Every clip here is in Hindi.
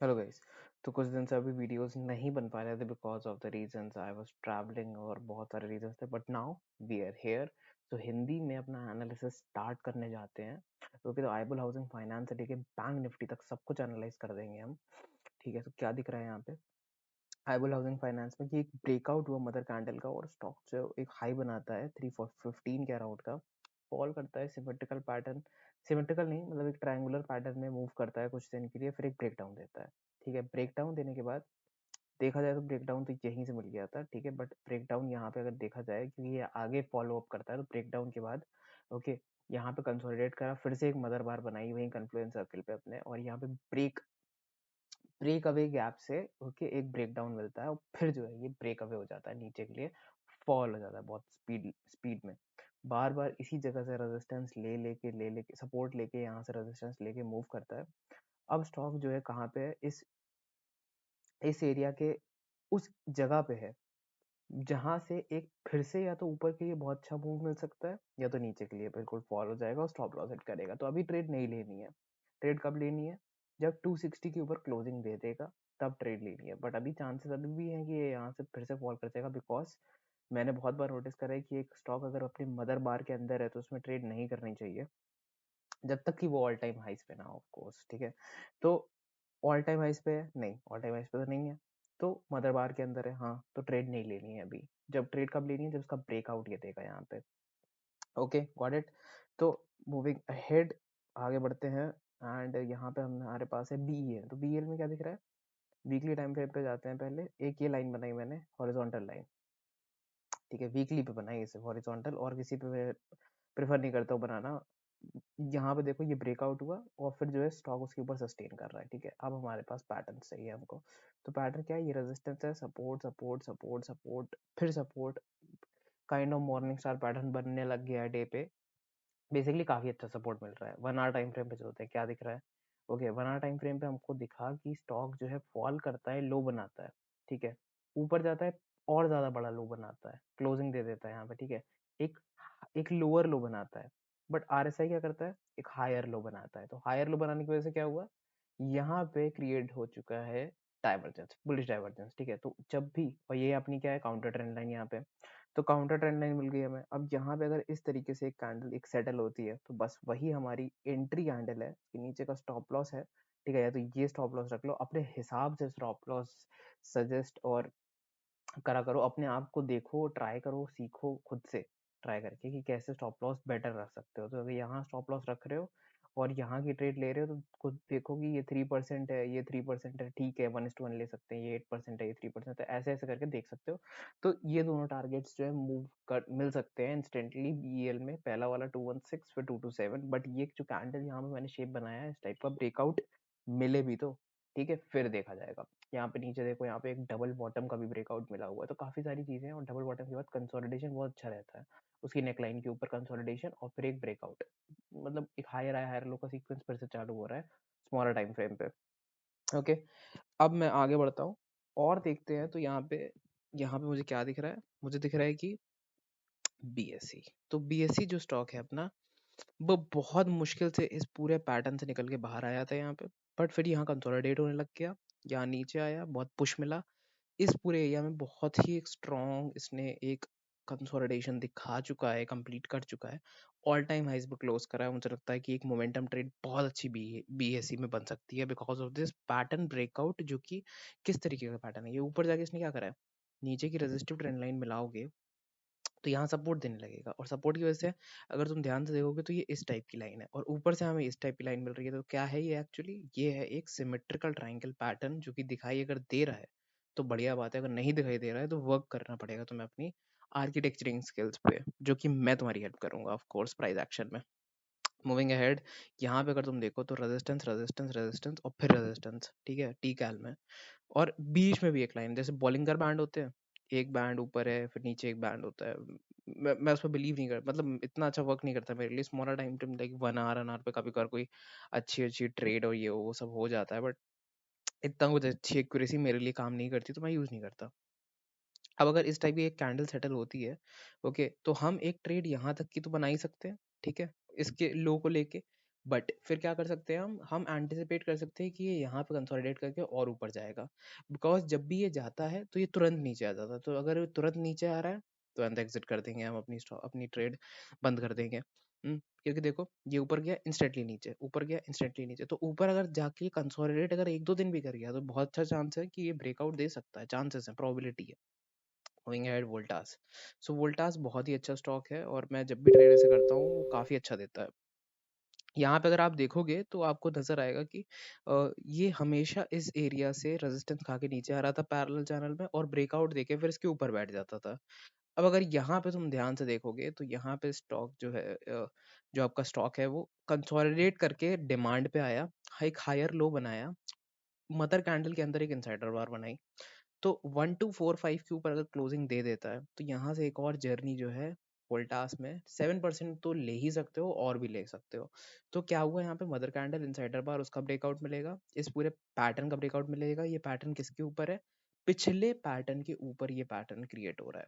Hello guys. तो कुछ दिन से अभी वीडियोस नहीं बन पा रहे थे because of the reasons I was travelling और बहुत सारे रीजंस थे, but now we are here. तो हिंदी में अपना एनालिसिस स्टार्ट करने जाते हैं, क्योंकि तो आईबुल हाउसिंग फाइनेंस से लेके बैंक निफ्टी तक सब कुछ एनालाइज कर देंगे हम। ठीक है, तो क्या दिख रहा है यहाँ पे आईबुल हाउसिंग फाइनेंस में कि एक ब्रेकआउट हुआ मदर कैंडल का, और स्टॉक जो एक हाई बनाता है 315 के अराउंड का, फॉल करता है सिमेट्रिकल पैटर्न, सिमेट्रिकल नहीं मतलब एक ट्रायंगुलर पैटर्न में मूव करता है कुछ दिन के लिए, फिर एक ब्रेकडाउन देता है। ठीक है, ब्रेकडाउन देने के बाद देखा जाए तो ब्रेकडाउन तो यहीं से मिल गया था। ठीक है, बट ब्रेकडाउन यहाँ पे अगर देखा जाए क्योंकि ये आगे फॉलो अप करता है, तो ब्रेकडाउन के बाद ओके यहाँ पे कंसोलिडेट करा, फिर से एक मदर बार बनाई वहीं कन्फ्लुएंस सर्किल पे अपने, और यहाँ पे ब्रेक अवे गैप से ओके एक ब्रेकडाउन मिलता है, और फिर जो है ये ब्रेक अवे हो जाता है नीचे के लिए, फॉल हो जाता है बहुत स्पीड स्पीड में। बार बार इसी जगह से रेजिस्टेंस ले लेके सपोर्ट लेके यहाँ से रेजिस्टेंस लेके मूव करता है। अब स्टॉक जो है कहाँ पे है, इस एरिया के उस जगह पे है जहां से एक फिर से या तो ऊपर के लिए बहुत अच्छा मूव मिल सकता है, या तो नीचे के लिए बिल्कुल फॉल हो जाएगा और स्टॉप लॉस हिट करेगा। तो अभी ट्रेड नहीं लेनी है। ट्रेड कब लेनी है? जब 260 के ऊपर क्लोजिंग दे देगा तब ट्रेड लेनी है, बट अभी चांसेस अभी भी हैं कि ये यहाँ से फिर से फॉल कर जाएगा, बिकॉज मैंने बहुत बार नोटिस करा है कि एक स्टॉक अगर अपने मदर बार के अंदर है तो उसमें ट्रेड नहीं करनी चाहिए जब तक कि वो ऑल टाइम हाइस पे ना हो, ऑफ कोर्स। ठीक है, तो ऑल टाइम हाइस पे है नहीं, ऑल टाइम हाइस पे तो नहीं है, तो मदर बार के अंदर है, हाँ, तो ट्रेड नहीं लेनी है अभी। जब ट्रेड कब लेनी है? जब उसका ब्रेकआउट ये देगा यहाँ पे। Okay, got it. तो मूविंग अहेड, आगे बढ़ते हैं। एंड यहाँ पे हमारे पास है बीईएल। तो बीईएल में क्या दिख रहा है? वीकली टाइम फ्रेम पे जाते हैं पहले। एक ये लाइन बनाई मैंने, हॉरिजॉन्टल लाइन। ठीक है, वीकली पे बनाई इसे हॉरिजॉन्टल, और किसी पे प्रेफर नहीं करता हूँ बनाना। यहाँ पे देखो ये ब्रेकआउट हुआ और फिर जो है स्टॉक उसके ऊपर सस्टेन कर रहा है। ठीक है, अब हमारे पास पैटर्न चाहिए हमको। तो पैटर्न क्या है? ये रेजिस्टेंस है, सपोर्ट सपोर्ट सपोर्ट सपोर्ट, फिर support, kind of morning star pattern बनने लग गया है डे पे। बेसिकली काफी अच्छा सपोर्ट मिल रहा है। 1 आवर टाइम फ्रेम पे चलते हैं, क्या दिख रहा है? ओके, 1 आवर टाइम फ्रेम पे हमको दिखा कि स्टॉक जो है फॉल करता है, लो बनाता है। ठीक है, ऊपर जाता है और ज्यादा बड़ा लो बनाता है, क्लोजिंग दे देता है यहाँ पे। ठीक है, एक एक लोअर लो बनाता है, बट आरएसआई क्या करता है? एक हायर लो बनाता है। तो हायर लो बनाने की वजह से क्या हुआ? यहाँ पे क्रिएट हो चुका है डाइवर्जेंस, बुलिश डाइवर्जेंस। ठीक है, तो जब भी, और ये अपनी क्या है, काउंटर ट्रेंड लाइन यहाँ पे, तो काउंटर ट्रेंड लाइन मिल गई हमें। अब यहाँ पे अगर इस तरीके से एक कैंडल एक सेटल होती है तो बस वही हमारी एंट्री कैंडल है कि नीचे का स्टॉप लॉस है। ठीक है, या तो ये स्टॉप लॉस रख लो अपने हिसाब से, स्टॉप लॉस सजेस्ट और करा करो, अपने आप को देखो, ट्राई करो, सीखो खुद से ट्राई करके कि कैसे स्टॉप लॉस बेटर रख सकते हो। तो अगर यहाँ स्टॉप लॉस रख रहे हो और यहाँ की ट्रेड ले रहे हो, तो खुद देखो कि ये 3% है, ये 3% है, ठीक है, 1:1 ले सकते हैं, ये 8% है, ये 3% है, ऐसे ऐसे करके देख सकते हो। तो ये दोनों टारगेट्स जो है मूव कर मिल सकते हैं इंस्टेंटली बीएल में। पहला वाला 216, फिर 227, बट ये जो कैंडल यहाँ पे मैंने शेप बनाया है, इस टाइप का ब्रेकआउट मिले भी तो ठीक है, फिर देखा जाएगा। यहाँ पे नीचे देखो, यहाँ पे एक डबल बॉटम का भी ब्रेकआउट मिला हुआ है। तो काफी सारी चीजें हैं, और डबल बॉटम के बाद कंसोलिडेशन बहुत अच्छा रहता है, उसकी नेकलाइन के ऊपर कंसोलिडेशन और फिर एक ब्रेकआउट, मतलब एक हायर हाई हायर लो का सीक्वेंस फिर से चालू हो रहा है स्मॉलर टाइम फ्रेम पे। ओके, अब मैं आगे बढ़ता हूँ और देखते हैं। तो यहाँ पे मुझे क्या दिख रहा है? मुझे दिख रहा है कि बीएससी। तो बीएससी जो स्टॉक है अपना, वो बहुत मुश्किल से इस पूरे पैटर्न से निकल के बाहर आया था यहाँ पे, बट फिर यहाँ कंसोलिडेट होने लग गया, यहाँ नीचे आया, बहुत पुश मिला। इस पूरे एरिया में बहुत ही एक स्ट्रॉन्ग इसने एक कंसोलिडेशन दिखा चुका है, कंप्लीट कर चुका है, ऑल टाइम हाइज पे क्लोज करा है। मुझे लगता है कि एक मोमेंटम ट्रेड बहुत अच्छी बीएससी में बन सकती है because of this pattern breakout, जो कि किस तरीके का पैटर्न है। ये ऊपर जाके इसने क्या करा है, नीचे की रेजिस्टिव ट्रेंड लाइन मिलाओगे तो यहाँ सपोर्ट देने लगेगा, और सपोर्ट की वजह से अगर तुम ध्यान से देखोगे तो ये इस टाइप की लाइन है, और ऊपर से हमें इस टाइप की लाइन मिल रही है। तो क्या है ये? एक्चुअली ये है एक सिमेट्रिकल ट्रायंगल पैटर्न, जो कि दिखाई अगर दे रहा है तो बढ़िया बात है, अगर नहीं दिखाई दे रहा है तो वर्क करना पड़ेगा तुम्हें अपनी आर्किटेक्चरिंग स्किल्स पे, जो कि मैं तुम्हारी हेल्प करूंगा ऑफ कोर्स प्राइस एक्शन में। मूविंग अहेड, यहाँ पे अगर तुम देखो तो रेजिस्टेंस रेजिस्टेंस रेजिस्टेंस और फिर रेजिस्टेंस। ठीक है, टी कैल में, और बीच में भी एक लाइन, जैसे बॉलिंगर बैंड होते हैं, एक बैंड ऊपर है फिर नीचे एक बैंड होता है। मैं उस पर बिलीव नहीं करता, मतलब इतना अच्छा वर्क नहीं करता मेरे लिए। Smaller time time like 1 hour पे कभी कभार कोई अच्छी अच्छी ट्रेड और ये वो सब हो जाता है, बट इतना कुछ अच्छी एक्यूरेसी मेरे लिए काम नहीं करती, तो मैं यूज नहीं करता। अब अगर इस टाइप की एक कैंडल सेटल होती है, ओके, तो हम एक ट्रेड यहाँ तक की तो बना ही सकते हैं। ठीक है, इसके लो को लेके, बट फिर क्या कर सकते हैं हम एंटिसिपेट कर सकते हैं कि ये यहाँ पे कंसोलिडेट करके और ऊपर जाएगा, बिकॉज जब भी ये जाता है तो ये तुरंत नीचे आ जाता है, तो अगर ये तुरंत नीचे आ रहा है तो अंदर एग्जिट कर देंगे हम, अपनी ट्रेड बंद कर देंगे। क्योंकि देखो ये ऊपर गया इंस्टेंटली नीचे, ऊपर गया इंस्टेंटली नीचे, तो ऊपर अगर जाके कंसोलिडेट अगर 1-2 दिन भी कर गया तो बहुत अच्छा चांस है कि ये ब्रेकआउट दे सकता है, चांसेस है, प्रोबेबिलिटी है। गोइंग अहेड वोल्टास, सो वोल्टास बहुत ही अच्छा स्टॉक है और मैं जब भी ट्रेड ऐसे करता हूँ वो काफ़ी अच्छा देता है। यहाँ पे अगर आप देखोगे तो आपको नज़र आएगा कि ये हमेशा इस एरिया से रेजिस्टेंस खा के नीचे आ रहा था पैरेलल चैनल में और ब्रेकआउट देके फिर इसके ऊपर बैठ जाता था। अब अगर यहाँ पे तुम ध्यान से देखोगे तो यहाँ पे स्टॉक जो है जो आपका स्टॉक है वो कंसोलिडेट करके डिमांड पे आया, एक हायर लो बनाया, मदर कैंडल के अंदर एक इनसाइडर बार बनाई, तो 1245 के ऊपर अगर क्लोजिंग दे देता है तो यहाँ से एक और जर्नी जो है वोल्टास में 7% तो ले ही सकते हो और भी ले सकते हो। तो क्या हुआ यहाँ पे, मदर कैंडल इनसाइडर बार उसका ब्रेकआउट मिलेगा, इस पूरे पैटर्न का ब्रेकआउट मिलेगा। ये पैटर्न किसके ऊपर है, पिछले पैटर्न के ऊपर ये पैटर्न क्रिएट हो रहा है,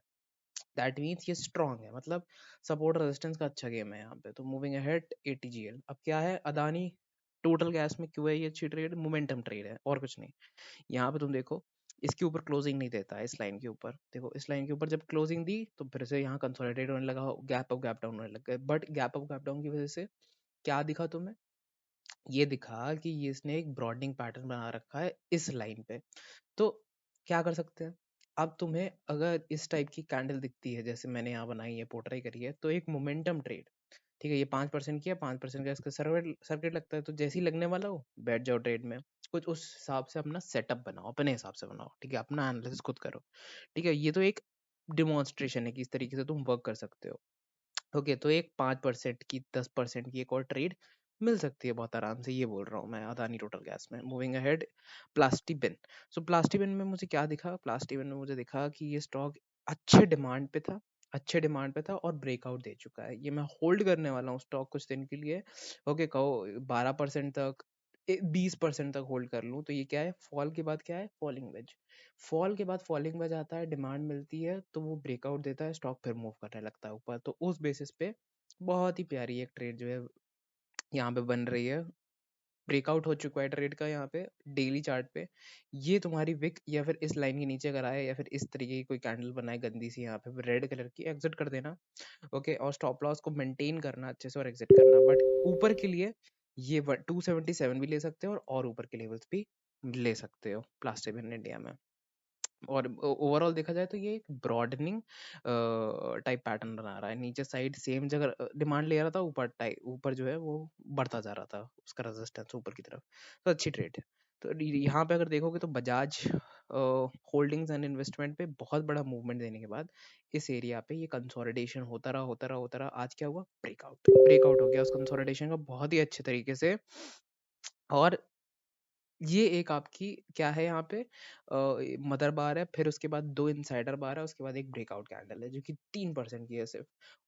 दैट मीन्स ये स्ट्रॉन्ग है, मतलब सपोर्ट रेजिस्टेंस का अच्छा गेम है यहाँ पे। तो मूविंग अहेड एटीजीएल, अब क्या है अदानी टोटल गैस में क्यों है ये अच्छी ट्रेड, मोमेंटम ट्रेड है और कुछ नहीं। यहाँ पे तुम देखो इसके ऊपर क्लोजिंग नहीं देता है, इस लाइन के ऊपर देखो, इस लाइन के ऊपर जब क्लोजिंग दी तो फिर से यहाँ कंसोलिडेट होने लगा, गैप अप गैप डाउन होने लग गए, but gap up gap down की वजह से क्या दिखा तुम्हें, ये दिखा कि ये इसने एक ब्रॉडनिंग पैटर्न बना रखा है इस लाइन पे। तो क्या कर सकते हैं, अब तुम्हें अगर इस टाइप की कैंडल दिखती है जैसे मैंने यहाँ बनाई है, पोर्ट्रे करी है, तो एक मोमेंटम ट्रेड, ठीक है, ये 5% किया, 5% का इसका सर्किट सर्किट लगता है, तो जैसे ही लगने वाला हो बैठ जाओ ट्रेड में, कुछ उस हिसाब से अपना सेटअप बनाओ, अपने हिसाब से बनाओ, ठीक है, अपना एनालिसिस खुद करो, ठीक है। ये तो एक डिमॉन्स्ट्रेशन है कि इस तरीके से तुम वर्क कर सकते हो। ओके, तो एक 5% की 10% की एक और ट्रेड मिल सकती है बहुत आराम से, ये बोल रहा हूँ मैं अदानी टोटल गैस में। मूविंग अहेड प्लास्टिक बिन, सो प्लास्टिक बिन में मुझे क्या दिखा, प्लास्टिक बिन में मुझे दिखा कि ये स्टॉक अच्छे डिमांड पे था, अच्छे डिमांड पे था और ब्रेकआउट दे चुका है, ये मैं होल्ड करने वाला हूँ स्टॉक कुछ दिन के लिए। ओके, कहो 12% तक, 20% तक होल्ड कर लूँ, तो ये क्या है, फॉल के बाद क्या है, फॉलिंग वेज, फॉल के बाद फॉलिंग वेज आता है, डिमांड मिलती है तो वो ब्रेकआउट देता है, स्टॉक फिर मूव करने लगता है ऊपर, तो उस बेसिस पे बहुत ही प्यारी एक ट्रेड जो है यहाँ पे बन रही है। ब्रेकआउट हो चुका है ट्रेड का यहाँ पे डेली चार्ट पे, ये तुम्हारी विक या फिर इस लाइन के नीचे अगर आए या फिर इस तरीके की कोई कैंडल बनाए गंदी सी यहाँ पे रेड कलर की, एग्जिट कर देना। ओके, और स्टॉप लॉस को मेंटेन करना अच्छे से और एग्जिट करना, बट ऊपर के लिए ये 277 भी ले सकते हो और ऊपर के लेवल्स भी ले सकते हो प्लास्टिक इन इंडिया में। और ओवरऑल देखा जाए तो ये एक ब्रॉडनिंग टाइप पैटर्न बना रहा है, नीचे साइड सेम जगह डिमांड ले रहा था, ऊपर टाइप ऊपर जो है वो बढ़ता जा रहा था उसका रेजिस्टेंस ऊपर की तरफ, तो अच्छी ट्रेड है। तो यहाँ पे अगर देखोगे तो बजाज होल्डिंग्स एंड इन्वेस्टमेंट पे बहुत बड़ा मूवमेंट देने के बाद इस एरिया पे ये कंसोलिडेशन होता रहा होता रहा होता रहा, आज क्या हुआ, ब्रेकआउट ब्रेकआउट हो गया उस कंसोलिडेशन का बहुत ही अच्छे तरीके से। और ये एक आपकी क्या है यहाँ पे मदर बार है, फिर उसके बाद 2 इनसाइडर बार है, उसके बाद एक ब्रेकआउट कैंडल है जो कि 3% की है सिर्फ,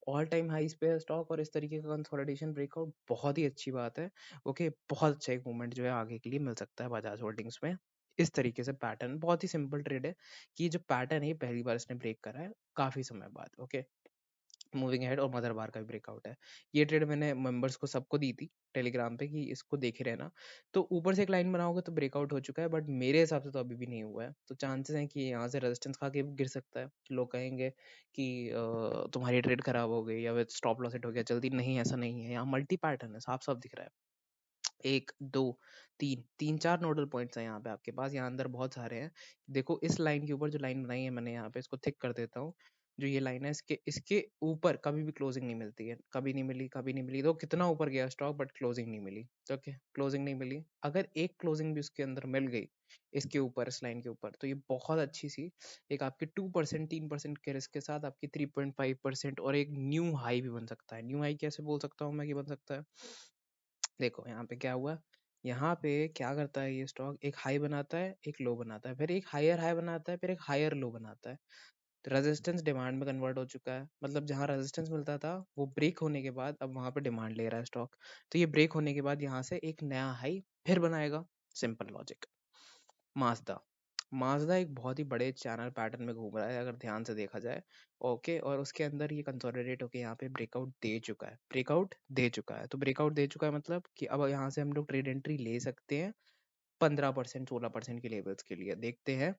ऑल टाइम हाइस पे है स्टॉक, और इस तरीके का कंसोलिडेशन ब्रेकआउट बहुत ही अच्छी बात है। ओके, बहुत अच्छा एक मूवमेंट जो है आगे के लिए मिल सकता है बजाज होल्डिंग्स में। इस तरीके से पैटर्न बहुत ही सिंपल ट्रेड है कि ये जो पैटर्न है पहली बार इसने ब्रेक करा है काफी समय बाद। ओके, मूविंग अहेड और मदर बार का भी ब्रेकआउट है, ये ट्रेड मैंने मेंबर्स को सबको दी थी टेलीग्राम पे कि इसको देखे रहना। तो ऊपर से एक लाइन बनाओगे तो ब्रेकआउट हो चुका है, बट मेरे हिसाब से तो अभी भी नहीं हुआ है, तो चांसेस हैं कि यहाँ से रेजिस्टेंस खा के भी गिर सकता है, लोग कहेंगे कि तुम्हारी ट्रेड खराब हो गई या फिर स्टॉप लॉस हिट हो गया जल्दी, नहीं ऐसा नहीं है, यहाँ मल्टी पैटर्न है, साफ साफ दिख रहा है, एक दो तीन तीन चार नोडल पॉइंट्स हैं यहाँ पे आपके पास, यहाँ अंदर बहुत सारे हैं। देखो इस लाइन के ऊपर जो लाइन बनाई है मैंने, यहाँ पे इसको थिक कर देता हूँ, जो ये लाइन है इसके इसके ऊपर कभी भी क्लोजिंग नहीं मिलती है, कभी नहीं मिली, कभी नहीं मिली, तो कितना ऊपर गया स्टॉक बट क्लोजिंग नहीं मिली, तो ओके क्लोजिंग नहीं मिली, अगर एक क्लोजिंग भी उसके अंदर मिल गई इसके ऊपर, इस लाइन के ऊपर, तो ये बहुत अच्छी सी एक आपकी 2% 3% के रिस्क के साथ आपकी 3.5% और एक न्यू हाई भी बन सकता है। न्यू हाई कैसे बोल सकता हूँ मैं कि बन सकता है, देखो यहाँ पे क्या हुआ, यहाँ पे क्या करता है ये स्टॉक, एक हाई बनाता है, एक लो बनाता है, फिर एक हायर हाई बनाता है, फिर एक हायर लो बनाता है, रेजिस्टेंस डिमांड में कन्वर्ट हो चुका है, मतलब जहाँ रेजिस्टेंस मिलता था वो ब्रेक होने के बाद अब वहां पे डिमांड ले रहा है स्टॉक, तो ये ब्रेक होने के बाद यहाँ से एक नया हाई फिर बनाएगा, सिंपल लॉजिक। माजदा, माज़दा एक बहुत ही बड़े चैनल पैटर्न में घूम रहा है अगर ध्यान से देखा जाए। ओके, और उसके अंदर ये कंसोलिडेट होके यहाँ पे ब्रेकआउट दे चुका है, ब्रेकआउट दे चुका है। तो ब्रेकआउट दे चुका है मतलब कि अब यहाँ से हम लोग ट्रेड एंट्री ले सकते हैं 15% 16% के लेवल्स के लिए। देखते हैं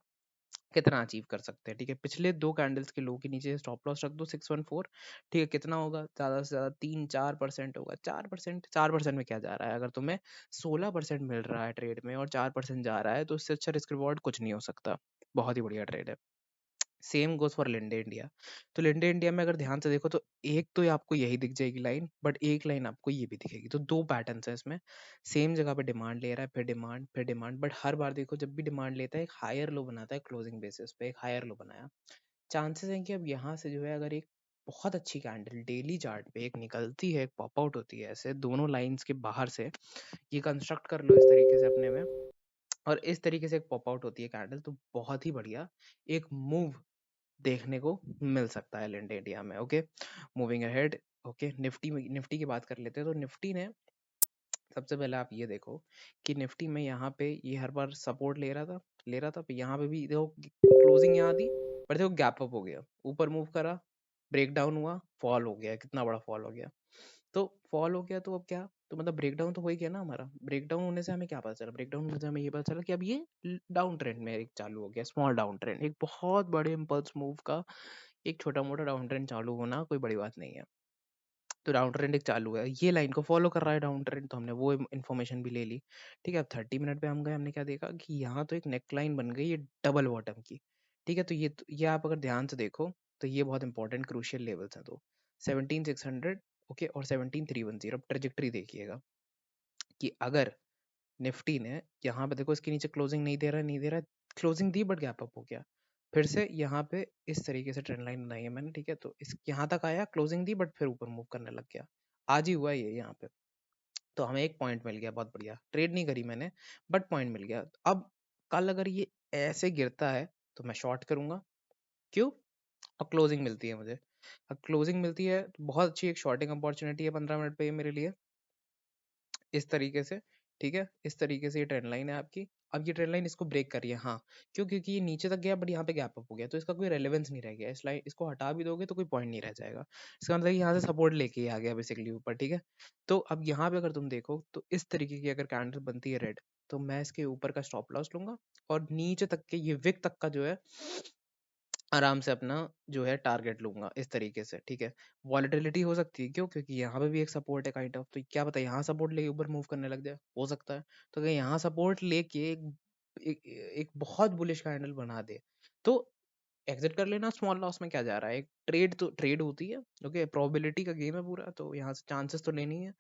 कितना अचीव कर सकते हैं। ठीक है, पिछले 2 कैंडल्स के लो के नीचे स्टॉप लॉस रख दो 614। ठीक है, कितना होगा? ज़्यादा से ज़्यादा 3-4% होगा। 4%, 4% में क्या जा रहा है? अगर तुम्हें 16% मिल रहा है ट्रेड में और 4% जा रहा है तो इससे अच्छा रिस्क रिवॉर्ड कुछ नहीं हो सकता। बहुत ही बढ़िया ट्रेड है। Same goes for Linde India. तो लिंडे इंडिया में अगर ध्यान से देखो तो एक तो आपको यही दिख जाएगी लाइन, बट एक लाइन आपको ये भी दिखेगी। तो 2 पैटर्न्स हैं इसमें। सेम जगह पे डिमांड ले रहा है, फिर डिमांड, फिर डिमांड, बट हर बार देखो जब भी डिमांड लेता है एक हायर लो बनाता है क्लोजिंग बेसिस पे, एक हायर लो बनाया। चांसेस हैं कि अब यहाँ से जो है अगर एक बहुत अच्छी कैंडल डेली चार्ट पे एक निकलती है, एक पॉप आउट होती है ऐसे दोनों लाइन्स के बाहर से, ये कंस्ट्रक्ट कर लो इस तरीके से अपने में, और इस तरीके से एक पॉप आउट होती है कैंडल, तो बहुत ही बढ़िया एक मूव देखने को मिल सकता है लिंडे इंडिया में। Okay, moving ahead. Okay, Nifty की बात कर लेते हैं। तो निफ्टी ने सबसे पहले आप ये देखो कि निफ्टी में यहाँ पे ये हर बार सपोर्ट ले रहा था पे यहाँ पे भी देखो क्लोजिंग यहाँ थी, पर देखो गैप अप हो गया, ऊपर मूव करा, ब्रेक डाउन हुआ, फॉल हो गया, कितना बड़ा फॉल हो गया। तो फॉल हो गया तो अब क्या, तो मतलब ब्रेक डाउन तो हो ही गया ना हमारा। ब्रेक डाउन होने से हमें क्या पता चला? ब्रेक डाउन होने से हमें ये पता चला कि अब ये डाउन ट्रेंड में एक चालू हो गया, स्मॉल डाउन ट्रेंड। एक बहुत बड़े इम्पल्स मूव का एक छोटा मोटा डाउन ट्रेंड चालू होना कोई बड़ी बात नहीं है। तो डाउन ट्रेंड एक चालू है, ये लाइन को फॉलो कर रहा है डाउन ट्रेंड, तो हमने वो इन्फॉर्मेशन भी ले ली। ठीक है, अब 30 मिनट पे हम गए, हमने क्या देखा कि यहाँ तो एक नेक लाइन बन गई है डबल बॉटम की। ठीक है, तो ये आप अगर ध्यान से देखो तो ये बहुत इंपॉर्टेंट क्रूशियल लेवल्स हैं। तो 17,600, ओके, और 17,310। अब ट्रेजेक्टरी देखिएगा कि अगर निफ्टी ने यहाँ पे देखो इसके नीचे क्लोजिंग नहीं दे रहा है, closing the but gap up हो गया, फिर से यहाँ पे इस तरीके से ट्रेंड लाइन बनाई है मैंने। ठीक है, तो इस यहाँ तक आया, क्लोजिंग दी बट फिर ऊपर मूव करने लग गया। आज ही हुआ ये यहाँ पे। तो हमें एक पॉइंट मिल गया, बहुत बढ़िया, ट्रेड नहीं करी मैंने बट पॉइंट मिल गया। अब कल अगर ये ऐसे गिरता है तो मैं शॉर्ट करूंगा। क्यों? अब क्लोजिंग मिलती है मुझे, अब क्लोजिंग मिलती है तो बहुत अच्छी एक शॉर्टिंग अपॉर्चुनिटी है 15 मिनट पे ये मेरे लिए, इस तरीके से। ठीक है, इस तरीके से ये ट्रेंड लाइन है आपकी। अब ये ट्रेंड लाइन इसको ब्रेक कर रही है, हाँ। क्यों? क्योंकि ये नीचे तक गया बट यहाँ पे गैप अप हो गया, तो इसका कोई रेलेवेंस नहीं रह गया। इस लाइन इसको हटा भी दोगे तो कोई पॉइंट नहीं रह जाएगा। इसका मतलब यहाँ से सपोर्ट लेके ही आ गया बेसिकली ऊपर। ठीक है, तो अब यहाँ पे अगर तुम देखो तो इस तरीके की अगर कैंडल बनती है रेड, तो मैं इसके ऊपर का स्टॉप लॉस लूंगा और नीचे तक के ये विक तक का जो है आराम से अपना जो है टारगेट लूंगा इस तरीके से। ठीक है, वॉलेटिलिटी हो सकती है, क्यों? क्योंकि यहाँ पे भी एक सपोर्ट है काइंड ऑफ, तो क्या पता यहाँ सपोर्ट लेके ऊपर मूव करने लग जाए, हो सकता है। तो अगर यहाँ सपोर्ट लेके एक बहुत बुलिश कैंडल बना दे तो एग्जिट कर लेना। स्मॉल लॉस में क्या जा रहा है, एक ट्रेड तो ट्रेड होती है। ओके, प्रोबेबिलिटी का गेम है पूरा, तो यहाँ से चांसेस तो लेनी है।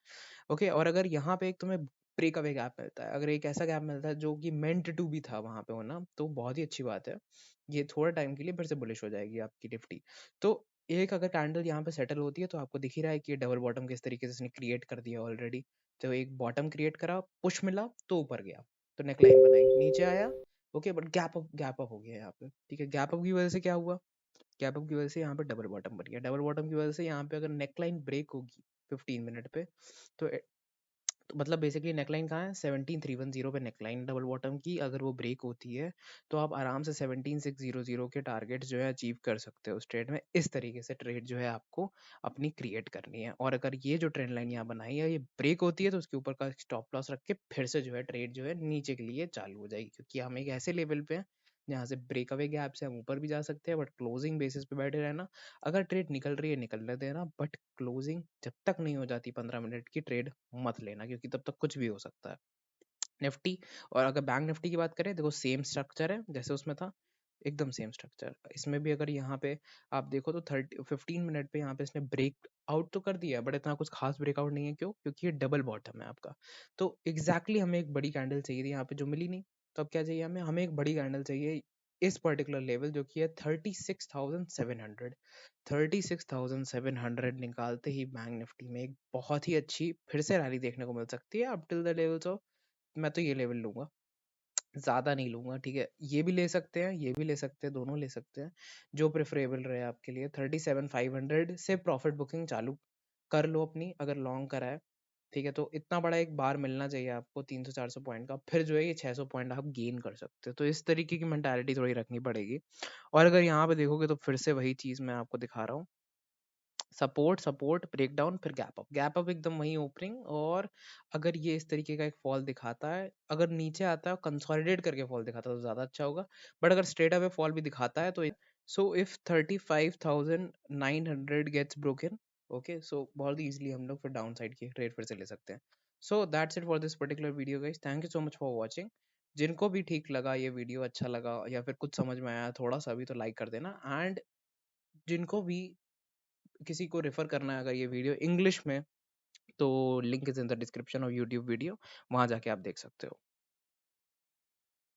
ओके, और अगर यहाँ पे एक तुम्हें ब्रेक अवे गैप मिलता है, अगर एक ऐसा गैप मिलता है जो कि मेंट टू भी था वहां पे होना, तो बहुत ही अच्छी बात है। ये थोड़ा टाइम के लिए फिर से बुलिश हो जाएगी आपकी निफ्टी। तो एक अगर कैंडल यहाँ पे सेटल होती है तो आपको दिख ही रहा है कि ये डबल बॉटम किस तरीके से इसने क्रिएट कर दिया ऑलरेडी। तो एक बॉटम क्रिएट करा, पुश मिला तो ऊपर गया, तो नेकलाइन बनाई, नीचे आया। ओके, बट गैप अप हो गया यहाँ पे। ठीक है, गैप अप की वजह से क्या हुआ? गैप अप की वजह से यहाँ पे डबल बॉटम बन गया। डबल बॉटम की वजह से यहाँ पे अगर नेकलाइन ब्रेक होगी 15 मिनट पे, तो तो मतलब बेसिकली नेकलाइन कहाँ है? 17,310 पे नेकलाइन डबल बॉटम की अगर वो ब्रेक होती है तो आप आराम से 17,600 के टारगेट जो है अचीव कर सकते हो उस ट्रेड में। इस तरीके से ट्रेड जो है आपको अपनी क्रिएट करनी है, और अगर ये जो ट्रेंड लाइन यहाँ बनाई है ये ब्रेक होती है तो उसके ऊपर का स्टॉप लॉस रख के फिर से जो है ट्रेड जो है नीचे के लिए चालू हो जाएगी, क्योंकि हम एक ऐसे लेवल पे हैं जहाँ से ब्रेकअवे गैप से हम ऊपर भी जा सकते हैं, बट क्लोजिंग बेसिस पे बैठे रहना। अगर ट्रेड निकल रही है निकलने देना, बट क्लोजिंग जब तक नहीं हो जाती 15 मिनट की, ट्रेड मत लेना, क्योंकि तब तक कुछ भी हो सकता है। निफ्टी, और अगर बैंक निफ्टी की बात करें, देखो सेम स्ट्रक्चर है जैसे उसमें था, एकदम सेम स्ट्रक्चर इसमें भी। अगर यहाँ पे आप देखो तो 15 मिनट पे यहाँ पे इसने ब्रेक आउट तो कर दिया, बट इतना कुछ खास ब्रेकआउट नहीं है। क्यों? क्योंकि ये डबल बॉटम है आपका। तो एग्जैक्टली हमें एक बड़ी कैंडल चाहिए थी यहाँ पे, जो मिली नहीं। तो अब क्या चाहिए हमें? हमें एक बड़ी कैंडल चाहिए इस पर्टिकुलर लेवल, जो कि है 36,700। 36,700 निकालते ही बैंक निफ्टी में एक बहुत ही अच्छी फिर से रैली देखने को मिल सकती है up till the levels of, मैं तो ये लेवल लूंगा, ज़्यादा नहीं लूंगा। ठीक है, ये भी ले सकते हैं, ये भी ले सकते हैं, दोनों ले सकते हैं, जो प्रेफरेबल रहे आपके लिए। 37,500 से प्रॉफिट बुकिंग चालू कर लो अपनी, अगर लॉन्ग करा है। ठीक है, तो इतना बड़ा एक बार मिलना चाहिए आपको 300-400 पॉइंट का, फिर जो है ये 600 पॉइंट आप गेन कर सकते हो। तो इस तरीके की मेंटालिटी थोड़ी रखनी पड़ेगी। और अगर यहाँ पे देखोगे तो फिर से वही चीज़ मैं आपको दिखा रहा हूँ, सपोर्ट सपोर्ट ब्रेकडाउन फिर गैप अप एकदम वही ओपनिंग। और अगर ये इस तरीके का एक फॉल दिखाता है, अगर नीचे आता है और कंसोलिडेट करके फॉल दिखाता है तो ज़्यादा अच्छा होगा। बट अगर स्ट्रेट अवे फॉल भी दिखाता है तो so if 35,900 gets broken, okay, so बहुत इजीली हम लोग फिर डाउन साइड की ट्रेड फिर से ले सकते हैं। So that's it for this particular video guys, thank you so much for watching. जिनको भी ठीक लगा ये वीडियो, अच्छा लगा या फिर कुछ समझ में आया थोड़ा सा भी, तो लाइक कर देना। एंड जिनको भी किसी को रेफर करना है अगर ये वीडियो इंग्लिश में, तो link is in the description of YouTube video, वहां जाके आप देख सकते हो।